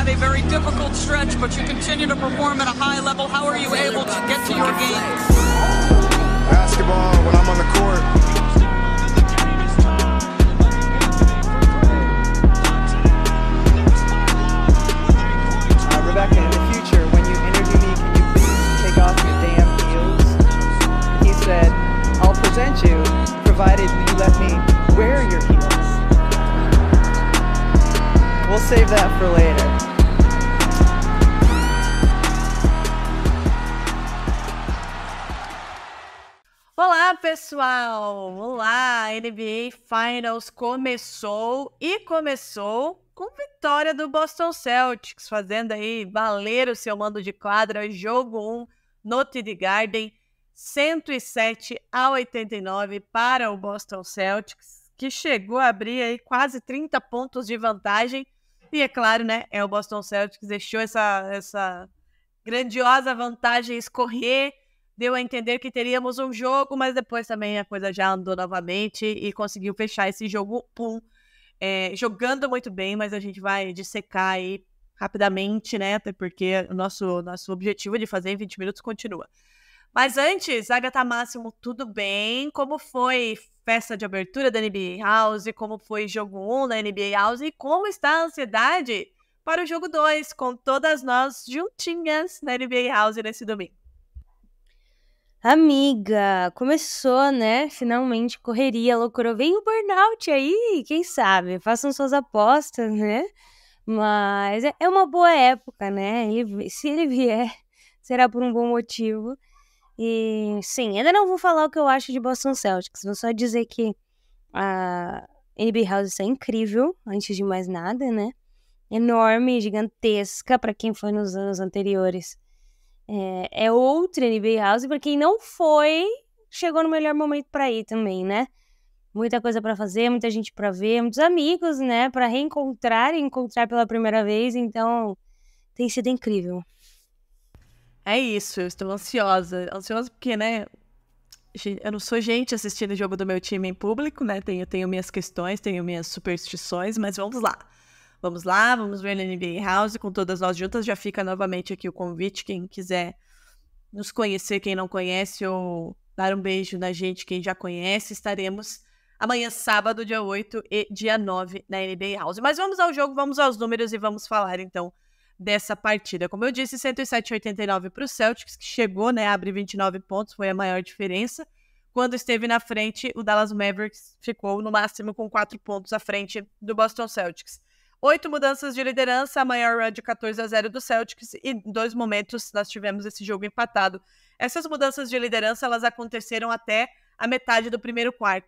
had a very difficult stretch, but you continue to perform at a high level. How are you able to get to your game? Basketball when I'm on the court. Rebecca, in the future, when you interview me, can you please take off your damn heels? He said, I'll present you, provided you let me wear your heels. We'll save that for later. Olá, pessoal! Olá! A NBA Finals começou com vitória do Boston Celtics, fazendo aí valer o seu mando de quadra, jogo 1 no TD Garden, 107-89 para o Boston Celtics, que chegou a abrir aí quase 30 pontos de vantagem, e é claro, né, o Boston Celtics deixou essa grandiosa vantagem escorrer, deu a entender que teríamos um jogo, mas depois também a coisa já andou novamente e conseguiu fechar esse jogo 1, jogando muito bem, mas a gente vai dissecar aí rapidamente, né? Até porque o nosso objetivo de fazer em 20 minutos continua. Mas antes, Agatha Máximo, tudo bem? Como foi festa de abertura da NBA House? Como foi jogo 1 da NBA House? E como está a ansiedade para o jogo 2, com todas nós juntinhas na NBA House nesse domingo? Amiga, começou, né? Finalmente, correria, loucura. Vem o burnout aí, quem sabe? Façam suas apostas, né? Mas é uma boa época, né? Se ele vier, será por um bom motivo. E, sim, ainda não vou falar o que eu acho de Boston Celtics. Vou só dizer que a NBA House está incrível, antes de mais nada, né? Enorme, gigantesca, para quem foi nos anos anteriores. É outra NBA House, para quem não foi, chegou no melhor momento para ir também, né? Muita coisa para fazer, muita gente para ver, muitos amigos, né? Para reencontrar e encontrar pela primeira vez, então tem sido incrível. É isso, eu estou ansiosa porque, né, eu não sou gente assistindo o jogo do meu time em público, né? Tenho minhas questões, tenho minhas superstições, mas vamos lá. Vamos ver na NBA House com todas nós juntas. Já fica novamente aqui o convite, quem quiser nos conhecer, quem não conhece, ou dar um beijo na gente, quem já conhece. Estaremos amanhã, sábado, dia 8 e dia 9 na NBA House. Mas vamos ao jogo, vamos aos números e vamos falar então dessa partida. Como eu disse, 107-89 para o Celtics, que chegou, né, a abrir 29 pontos, foi a maior diferença. Quando esteve na frente, o Dallas Mavericks ficou no máximo com 4 pontos à frente do Boston Celtics. 8 mudanças de liderança, a maior run de 14-0 do Celtics, e em 2 momentos nós tivemos esse jogo empatado. Essas mudanças de liderança, elas aconteceram até a metade do primeiro quarto.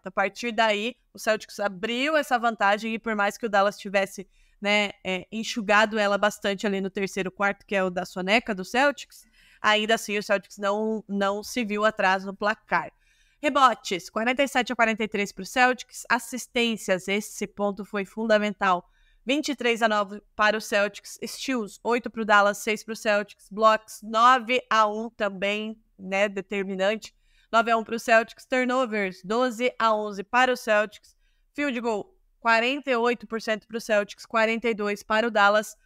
A partir daí, o Celtics abriu essa vantagem, e por mais que o Dallas tivesse, né, enxugado ela bastante ali no terceiro quarto, que é o da soneca do Celtics, ainda assim o Celtics não se viu atrás no placar. Rebotes, 47-43 para o Celtics. Assistências, esse ponto foi fundamental. 23-9 para o Celtics. Steals, 8 para o Dallas, 6 para o Celtics. Blocks, 9-1 também, né, determinante. 9-1 para o Celtics. Turnovers, 12-11 para o Celtics. Field goal, 48% para o Celtics, 42% para o Dallas.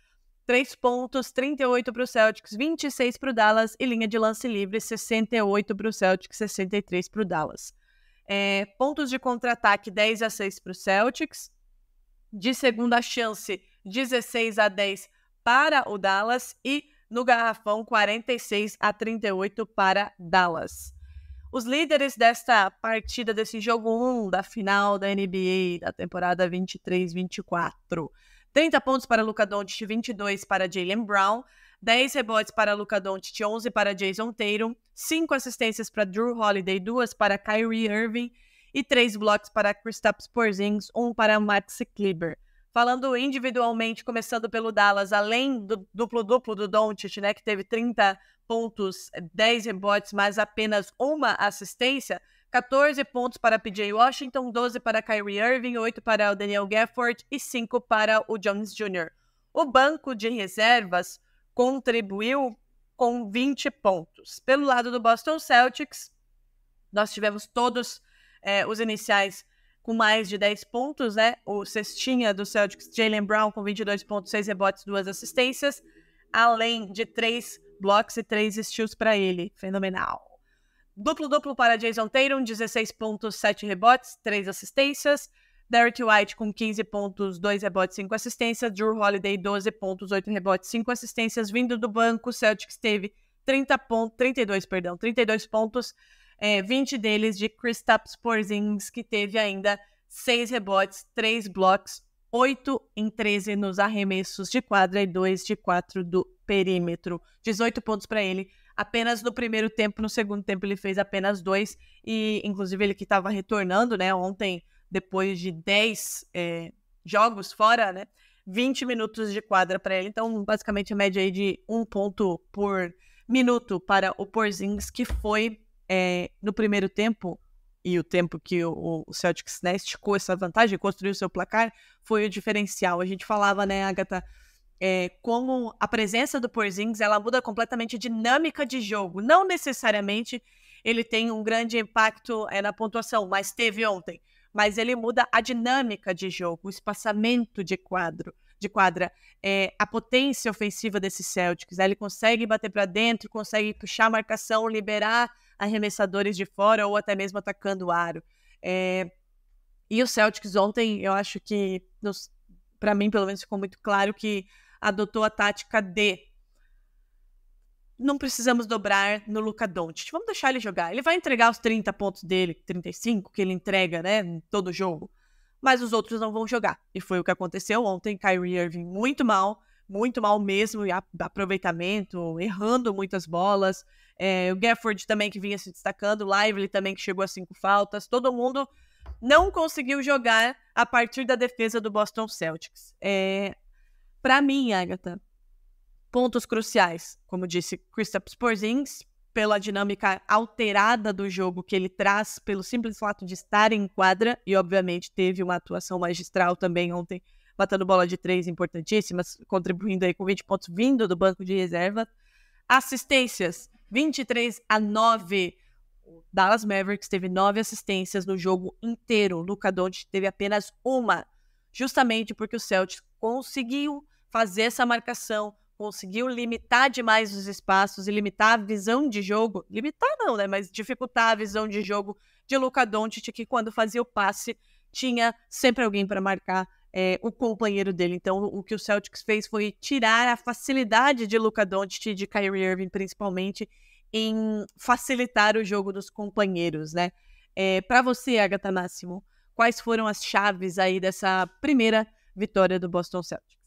3 pontos, 38 para o Celtics, 26 para o Dallas, e linha de lance livre, 68 para o Celtics, 63 para o Dallas. Pontos de contra-ataque, 10-6 para o Celtics. De segunda chance, 16-10 para o Dallas. E no garrafão, 46-38 para Dallas. Os líderes desta partida, desse jogo 1 da final da NBA, da temporada 23-24. 30 pontos para Luka Doncic, 22 para Jaylen Brown, 10 rebotes para Luka Doncic, 11 para Jason Tatum, 5 assistências para Jrue Holiday, 2 para Kyrie Irving e 3 blocos para Kristaps Porzingis, 1 para Maxi Kleber. Falando individualmente, começando pelo Dallas, além do duplo-duplo do Doncic, né, que teve 30 pontos, 10 rebotes, mas apenas uma assistência, 14 pontos para PJ Washington, 12 para Kyrie Irving, 8 para o Daniel Gafford e 5 para o Jones Jr. O banco de reservas contribuiu com 20 pontos. Pelo lado do Boston Celtics, nós tivemos todos os iniciais com mais de 10 pontos, né? O cestinha do Celtics, Jaylen Brown, com 22 pontos, 6 rebotes, 2 assistências, além de 3 blocos e 3 steals para ele. Fenomenal. Duplo-duplo para Jason Tatum, 16 pontos, 7 rebotes, 3 assistências. Derrick White com 15 pontos, 2 rebotes, 5 assistências. Drew Holiday, 12 pontos, 8 rebotes, 5 assistências. Vindo do banco, o Celtics teve 32 pontos, 20 deles de Kristaps Porzingis, que teve ainda 6 rebotes, 3 blocos, 8 em 13 nos arremessos de quadra e 2 de 4 do perímetro. 18 pontos para ele, apenas no primeiro tempo. No segundo tempo ele fez apenas 2, e inclusive ele que estava retornando, né, ontem, depois de 10 jogos fora, né, 20 minutos de quadra para ele. Então, basicamente, a média aí de 1 ponto por minuto para o Porzingis, que foi no primeiro tempo, e o tempo que o Celtics, né, esticou essa vantagem, construiu seu placar, foi o diferencial. A gente falava, né, Agatha, como a presença do Porzingis, ela muda completamente a dinâmica de jogo. Não necessariamente ele tem um grande impacto na pontuação, mas teve ontem. Mas ele muda a dinâmica de jogo, o espaçamento de quadra, a potência ofensiva desse Celtics. Ele consegue bater para dentro, consegue puxar a marcação, liberar arremessadores de fora ou até mesmo atacando o aro. E o Celtics ontem, eu acho que, para mim, pelo menos, ficou muito claro que adotou a tática de não precisamos dobrar no Luka Doncic. Vamos deixar ele jogar. Ele vai entregar os 30 pontos dele, 35, que ele entrega, né, em todo jogo. Mas os outros não vão jogar. E foi o que aconteceu ontem. Kyrie Irving muito mal mesmo, e aproveitamento, errando muitas bolas. O Gafford também, que vinha se destacando. O Lively também, que chegou a 5 faltas. Todo mundo não conseguiu jogar a partir da defesa do Boston Celtics. Para mim, Agatha, pontos cruciais, como disse Kristaps Porzingis, pela dinâmica alterada do jogo que ele traz, pelo simples fato de estar em quadra, e obviamente teve uma atuação magistral também ontem, batendo bola de 3 importantíssimas, contribuindo aí com 20 pontos vindo do banco de reserva. Assistências, 23-9. O Dallas Mavericks teve 9 assistências no jogo inteiro. O Luka Doncic teve apenas 1, justamente porque o Celtics conseguiu fazer essa marcação, conseguiu limitar demais os espaços e limitar a visão de jogo. Limitar não, né? Mas dificultar a visão de jogo de Luka Doncic, que quando fazia o passe tinha sempre alguém para marcar o companheiro dele. Então, o que o Celtics fez foi tirar a facilidade de Luka Doncic e de Kyrie Irving, principalmente, em facilitar o jogo dos companheiros, né? Para você, Agatha Máximo, quais foram as chaves aí dessa primeira vitória do Boston Celtics?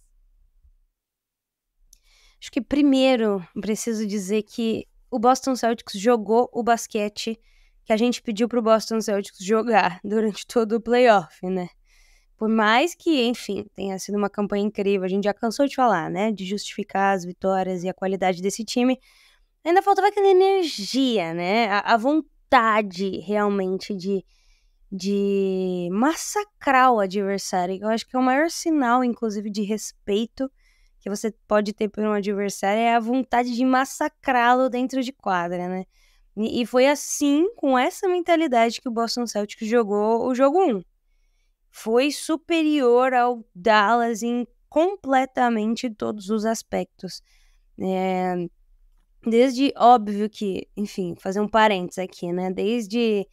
Acho que primeiro preciso dizer que o Boston Celtics jogou o basquete que a gente pediu pro Boston Celtics jogar durante todo o playoff, né? Por mais que, enfim, tenha sido uma campanha incrível, a gente já cansou de falar, né? De justificar as vitórias e a qualidade desse time, ainda faltava aquela energia, né? A vontade realmente de massacrar o adversário. Eu acho que é o maior sinal, inclusive, de respeito que você pode ter por um adversário, é a vontade de massacrá-lo dentro de quadra, né? E foi assim, com essa mentalidade, que o Boston Celtics jogou o jogo 1. Foi superior ao Dallas em completamente todos os aspectos. Desde, óbvio que, enfim, fazer um parênteses aqui, né? Desde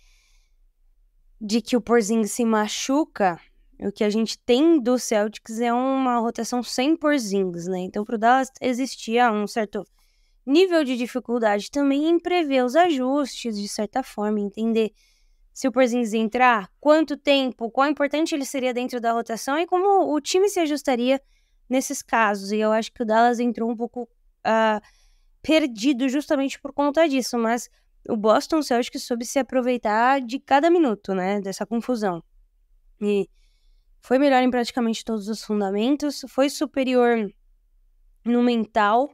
que o Porzingis se machuca, o que a gente tem do Celtics é uma rotação sem Porzingis, né? Então, pro Dallas existia um certo nível de dificuldade também em prever os ajustes, de certa forma, entender se o Porzingis entrar, quanto tempo, quão importante ele seria dentro da rotação e como o time se ajustaria nesses casos. E eu acho que o Dallas entrou um pouco perdido justamente por conta disso, mas o Boston Celtics soube se aproveitar de cada minuto, né, dessa confusão. E foi melhor em praticamente todos os fundamentos, foi superior no mental,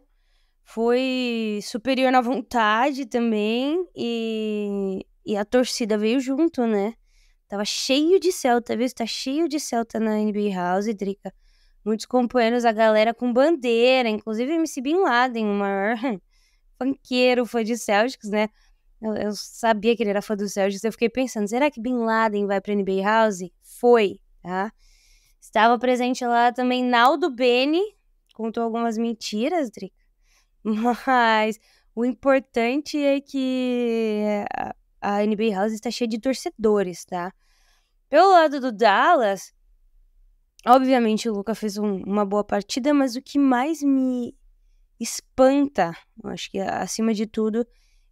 foi superior na vontade também, e a torcida veio junto, né? Tava cheio de Celta, viu? Tá cheio de Celta na NBA House, Drica. Muitos companheiros, a galera com bandeira, inclusive MC Bin Laden, o maior funkeiro, foi de Celtics, né? Eu sabia que ele era fã do Celtics, eu fiquei pensando, será que Bin Laden vai pra NBA House? Foi, tá? Estava presente lá também Naldo Bene, contou algumas mentiras, Drica, mas o importante é que a NBA House está cheia de torcedores, tá? Pelo lado do Dallas, obviamente o Luka fez uma boa partida, mas o que mais me espanta, eu acho que acima de tudo,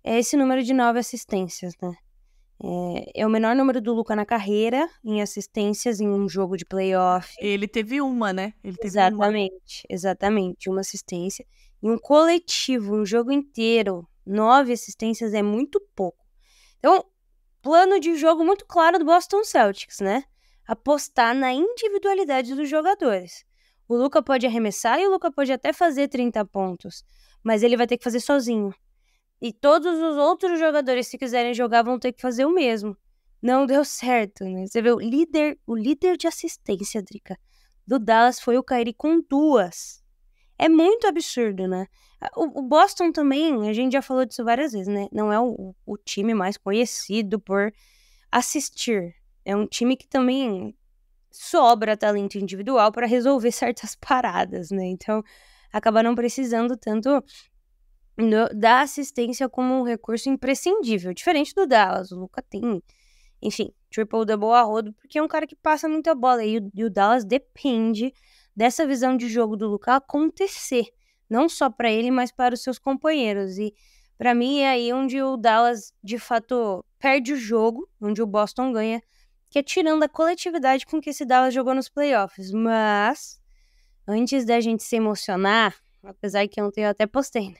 é esse número de 9 assistências, né? É o menor número do Luka na carreira em assistências em um jogo de playoff. Ele teve uma, né? Ele teve uma. Exatamente, uma assistência. Em um coletivo, um jogo inteiro, 9 assistências é muito pouco. Então, plano de jogo muito claro do Boston Celtics, né? Apostar na individualidade dos jogadores. O Luka pode arremessar e o Luka pode até fazer 30 pontos, mas ele vai ter que fazer sozinho. E todos os outros jogadores, se quiserem jogar, vão ter que fazer o mesmo. Não deu certo, né? Você vê, o líder de assistência, Drica, do Dallas foi o Kyrie com 2. É muito absurdo, né? O Boston também, a gente já falou disso várias vezes, né? Não é o time mais conhecido por assistir. É um time que também sobra talento individual para resolver certas paradas, né? Então, acaba não precisando tanto da assistência como um recurso imprescindível. Diferente do Dallas, o Luka tem, enfim, triple-double a rodo, porque é um cara que passa muita bola. E o Dallas depende dessa visão de jogo do Luka acontecer. Não só para ele, mas para os seus companheiros. E para mim é aí onde o Dallas, de fato, perde o jogo, onde o Boston ganha, que é tirando a coletividade com que esse Dallas jogou nos playoffs. Mas, antes da gente se emocionar, apesar que ontem eu até postei, né?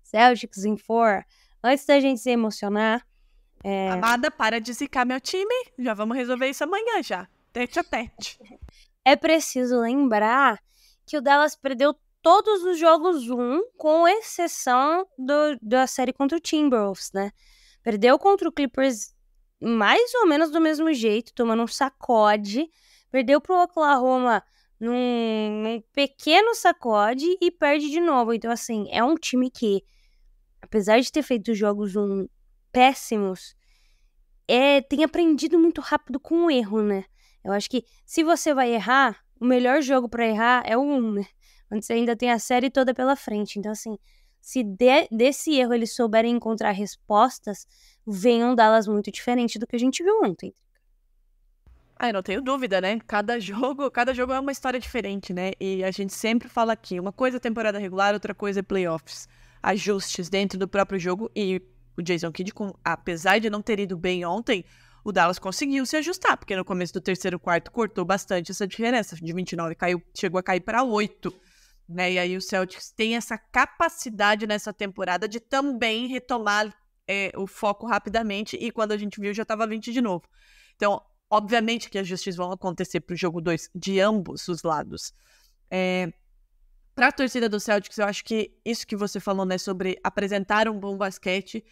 Celtics em 4, antes da gente se emocionar... Amada, para de zicar meu time. Já vamos resolver isso amanhã já. Tete a tete. É preciso lembrar que o Dallas perdeu todos os jogos 1, com exceção da série contra o Timberwolves, né? Perdeu contra o Clippers mais ou menos do mesmo jeito, tomando um sacode. Perdeu pro Oklahoma num pequeno sacode e perde de novo. Então, assim, é um time que, apesar de ter feito jogos péssimos, tem aprendido muito rápido com o erro, né? Eu acho que se você vai errar, o melhor jogo pra errar é o 1, né? Onde você ainda tem a série toda pela frente. Então, assim, se desse erro eles souberem encontrar respostas, vem um Dallas muito diferente do que a gente viu ontem. Não tenho dúvida, né? Cada jogo é uma história diferente, né? E a gente sempre fala aqui, uma coisa é temporada regular, outra coisa é playoffs. Ajustes dentro do próprio jogo. E o Jason Kidd, apesar de não ter ido bem ontem, o Dallas conseguiu se ajustar, porque no começo do terceiro quarto cortou bastante essa diferença. De 29 chegou a cair para 8. Né? E aí o Celtics tem essa capacidade nessa temporada de também retomar o foco rapidamente, e quando a gente viu já estava 20 de novo. Então, obviamente que ajustes vão acontecer para o jogo 2 de ambos os lados. Para a torcida do Celtics, eu acho que isso que você falou, né, sobre apresentar um bom basquete,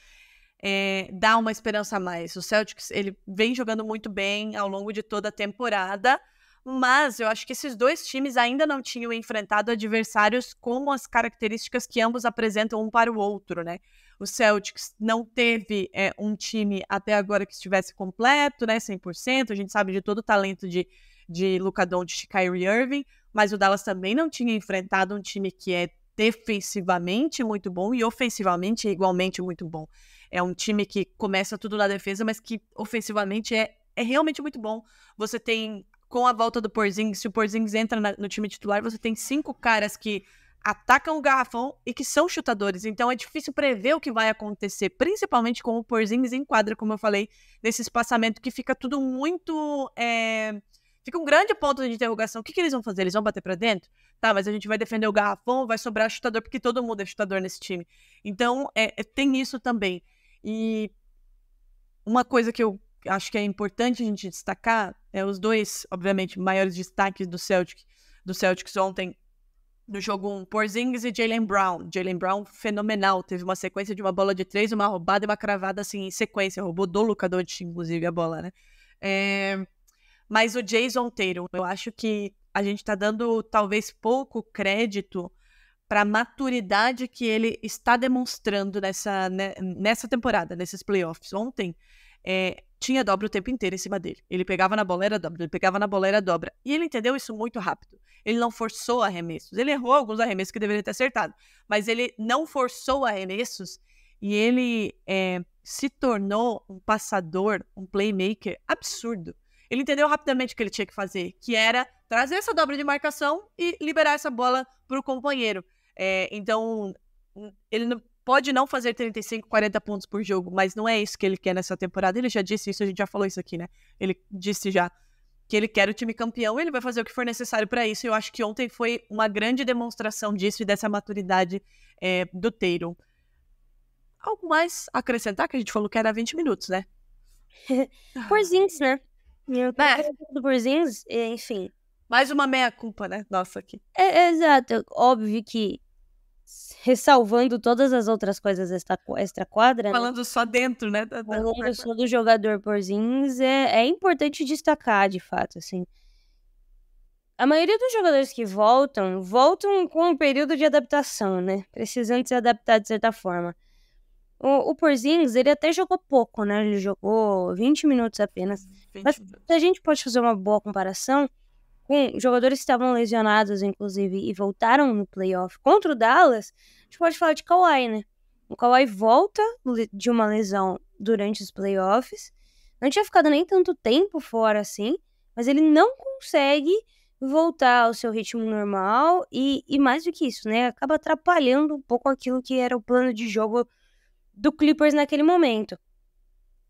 dá uma esperança a mais. O Celtics, ele vem jogando muito bem ao longo de toda a temporada, mas eu acho que esses dois times ainda não tinham enfrentado adversários com as características que ambos apresentam um para o outro, né? O Celtics não teve um time até agora que estivesse completo, né, 100%. A gente sabe de todo o talento de Luka Doncic e Kyrie Irving, mas o Dallas também não tinha enfrentado um time que é defensivamente muito bom e ofensivamente igualmente muito bom. É um time que começa tudo na defesa, mas que ofensivamente é realmente muito bom. Você tem, com a volta do Porzingis, se o Porzingis entra no time titular, você tem 5 caras que atacam o garrafão e que são chutadores. Então é difícil prever o que vai acontecer, principalmente com o Porzingis em quadra, como eu falei, nesse espaçamento que fica tudo muito... Fica um grande ponto de interrogação. O que eles vão fazer? Eles vão bater pra dentro? Tá, mas a gente vai defender o garrafão, vai sobrar chutador, porque todo mundo é chutador nesse time. Então, tem isso também. E uma coisa que eu acho que é importante a gente destacar os dois, obviamente, maiores destaques do Celtics ontem no jogo 1, Porzingis e Jaylen Brown. Jaylen Brown, fenomenal. Teve uma sequência de uma bola de 3, uma roubada e uma cravada assim em sequência. Roubou do Luka Doncic, inclusive, a bola, né? Mas o Jason Tatum, eu acho que a gente tá dando talvez pouco crédito para a maturidade que ele está demonstrando nessa temporada, nesses playoffs. Ontem, tinha dobra o tempo inteiro em cima dele. Ele pegava na bola, era dobra. Ele pegava na bola, era dobra. E ele entendeu isso muito rápido. Ele não forçou arremessos. Ele errou alguns arremessos que deveria ter acertado. Mas ele não forçou arremessos e ele se tornou um passador, um playmaker absurdo. Ele entendeu rapidamente o que ele tinha que fazer, que era trazer essa dobra de marcação e liberar essa bola para o companheiro. Então, ele pode não fazer 35, 40 pontos por jogo, mas não é isso que ele quer nessa temporada. Ele já disse isso, a gente já falou isso aqui, né? Ele disse já que ele quer o time campeão, ele vai fazer o que for necessário para isso. Eu acho que ontem foi uma grande demonstração disso e dessa maturidade do Tatum. Algo mais a acrescentar? Que a gente falou que era 20 minutos, né? Porzingis, né? Do Porzingis, enfim. Mais uma meia-culpa, né? Nossa, aqui. Exato. Óbvio que, ressalvando todas as outras coisas extra-quadra, falando, né? Só dentro, né? Falando só do jogador Porzingis, é importante destacar, de fato, assim. A maioria dos jogadores que voltam com um período de adaptação, né? Precisando se adaptar de certa forma. O Porzingis, ele até jogou pouco, né? Ele jogou 20 minutos apenas. Mas a gente pode fazer uma boa comparação com jogadores que estavam lesionados, inclusive, e voltaram no playoff contra o Dallas. A gente pode falar de Kawhi, né? O Kawhi volta de uma lesão durante os playoffs. Não tinha ficado nem tanto tempo fora assim, mas ele não consegue voltar ao seu ritmo normal e mais do que isso, né? Acaba atrapalhando um pouco aquilo que era o plano de jogo do Clippers naquele momento.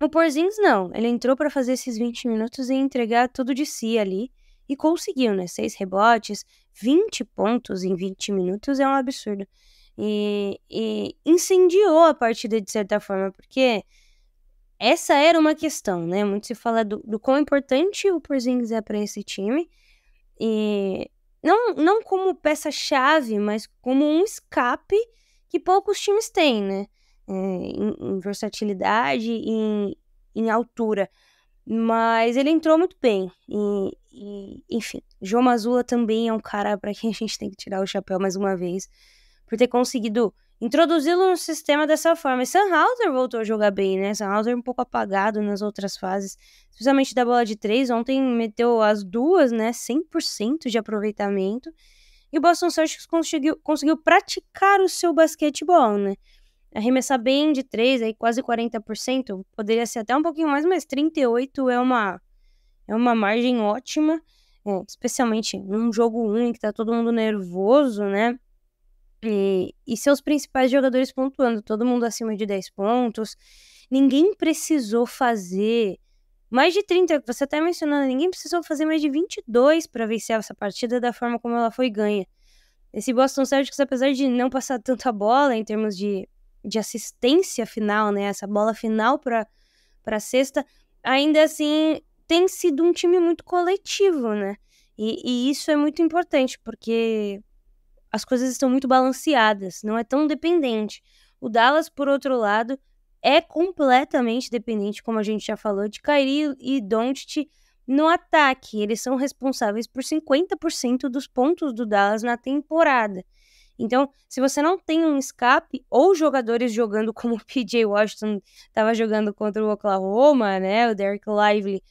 O Porzingis não, ele entrou para fazer esses 20 minutos e entregar tudo de si ali, e conseguiu, né, 6 rebotes, 20 pontos em 20 minutos é um absurdo, e incendiou a partida de certa forma, porque essa era uma questão, né, muito se fala do quão importante o Porzingis é para esse time, e não como peça-chave, mas como um escape que poucos times têm, né, em versatilidade, em altura. Mas ele entrou muito bem. Enfim, Joe Mazzulla também é um cara para quem a gente tem que tirar o chapéu mais uma vez, por ter conseguido introduzi-lo no sistema dessa forma. E Sam Hauser voltou a jogar bem, né? Sam Hauser um pouco apagado nas outras fases, especialmente da bola de 3. Ontem meteu as duas, né? 100% de aproveitamento. E o Boston Celtics conseguiu praticar o seu basquetebol, né? Arremessar bem de 3, aí quase 40%, poderia ser até um pouquinho mais, mas 38% é uma margem ótima, especialmente num jogo único, que tá todo mundo nervoso, né? E seus principais jogadores pontuando, todo mundo acima de 10 pontos. Ninguém precisou fazer mais de 30, você até mencionando, ninguém precisou fazer mais de 22 para vencer essa partida da forma como ela foi ganha. Esse Boston Celtics, apesar de não passar tanta bola em termos de assistência final, né, essa bola final para cesta, ainda assim tem sido um time muito coletivo, né, e isso é muito importante, porque as coisas estão muito balanceadas, não é tão dependente. O Dallas, por outro lado, é completamente dependente, como a gente já falou, de Kyrie e Doncic no ataque. Eles são responsáveis por 50% dos pontos do Dallas na temporada. Então, se você não tem um escape, ou jogadores jogando como o P.J. Washington estava jogando contra o Oklahoma, né, o Derek Lively,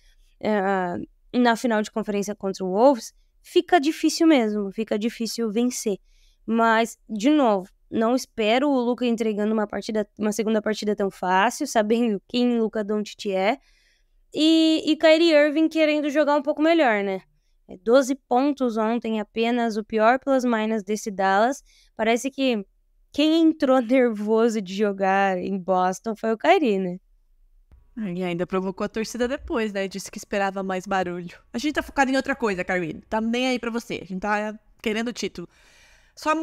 na final de conferência contra o Wolves, fica difícil mesmo, fica difícil vencer. Mas, de novo, não espero o Luka entregando uma segunda partida tão fácil, sabendo quem Luka Doncic é, e Kyrie Irving querendo jogar um pouco melhor, né? 12 pontos ontem apenas, o pior plus minus desse Dallas. Parece que quem entrou nervoso de jogar em Boston foi o Kyrie, né? E ainda provocou a torcida depois, né? Disse que esperava mais barulho. A gente tá focado em outra coisa, Kyrie. Tá nem aí pra você. A gente tá querendo o título. Só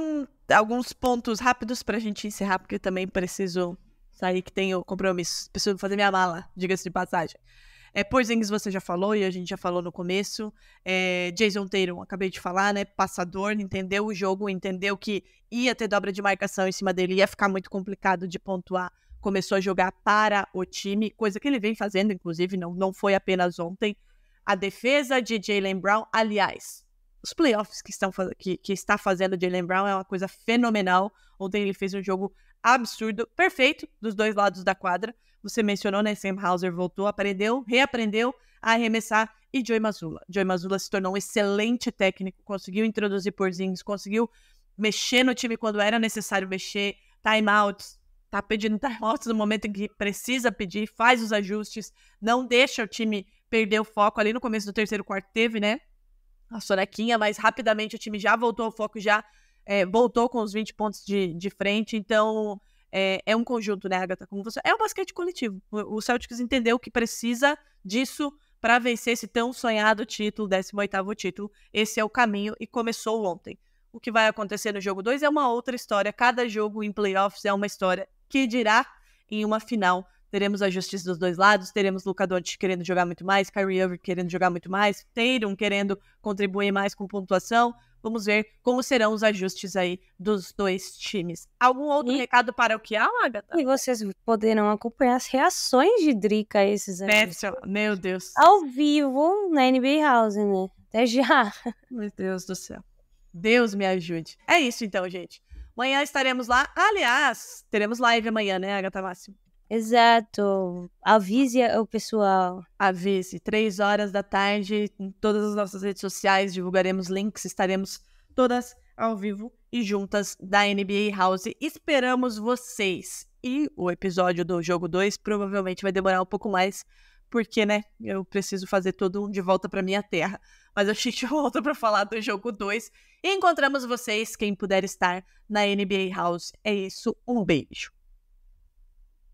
alguns pontos rápidos pra gente encerrar, porque eu também preciso sair, que tenho compromisso. Preciso fazer minha mala, diga-se de passagem. Porzingis você já falou, e a gente já falou no começo. Jason Tatum, acabei de falar, né? Passador, entendeu o jogo, entendeu que ia ter dobra de marcação em cima dele, ia ficar muito complicado de pontuar. Começou a jogar para o time, coisa que ele vem fazendo, inclusive, não foi apenas ontem. A defesa de Jaylen Brown, aliás, os playoffs que está fazendo Jaylen Brown é uma coisa fenomenal. Ontem ele fez um jogo absurdo, perfeito, dos dois lados da quadra. Você mencionou, né? Sam Hauser voltou, reaprendeu a arremessar, e Joey Mazzulla se tornou um excelente técnico, conseguiu introduzir Porzingis, conseguiu mexer no time quando era necessário mexer, timeouts, tá pedindo timeouts no momento em que precisa pedir, faz os ajustes, não deixa o time perder o foco. Ali no começo do terceiro quarto teve, né, a sonequinha, mas rapidamente o time já voltou ao foco, já voltou com os 20 pontos de frente. Então é um conjunto, né, Agatha? Como você... É um basquete coletivo. O Celtics entendeu que precisa disso para vencer esse tão sonhado título, 18º título. Esse é o caminho e começou ontem. O que vai acontecer no jogo 2 é uma outra história. Cada jogo em playoffs é uma história que dirá em uma final. Teremos ajustes dos dois lados, teremos Luka Doncic querendo jogar muito mais, Kyrie Irving querendo jogar muito mais, Tatum querendo contribuir mais com pontuação. Vamos ver como serão os ajustes aí dos dois times. Algum outro recado paroquial, Agatha? E vocês poderão acompanhar as reações de Drica a esses ajustes. Meu Deus. Ao vivo na NBA House, né? Até já. Meu Deus do céu. Deus me ajude. É isso então, gente. Amanhã estaremos lá. Aliás, teremos live amanhã, né, Agatha Máximo? Exato. Avise o pessoal. Avise. 3 horas da tarde, em todas as nossas redes sociais, divulgaremos links, estaremos todas ao vivo e juntas da NBA House. Esperamos vocês. E o episódio do jogo 2 provavelmente vai demorar um pouco mais, porque, né, eu preciso fazer todo um de volta para minha terra. Mas a gente volta para falar do jogo 2 e encontramos vocês, quem puder estar, na NBA House. É isso, um beijo.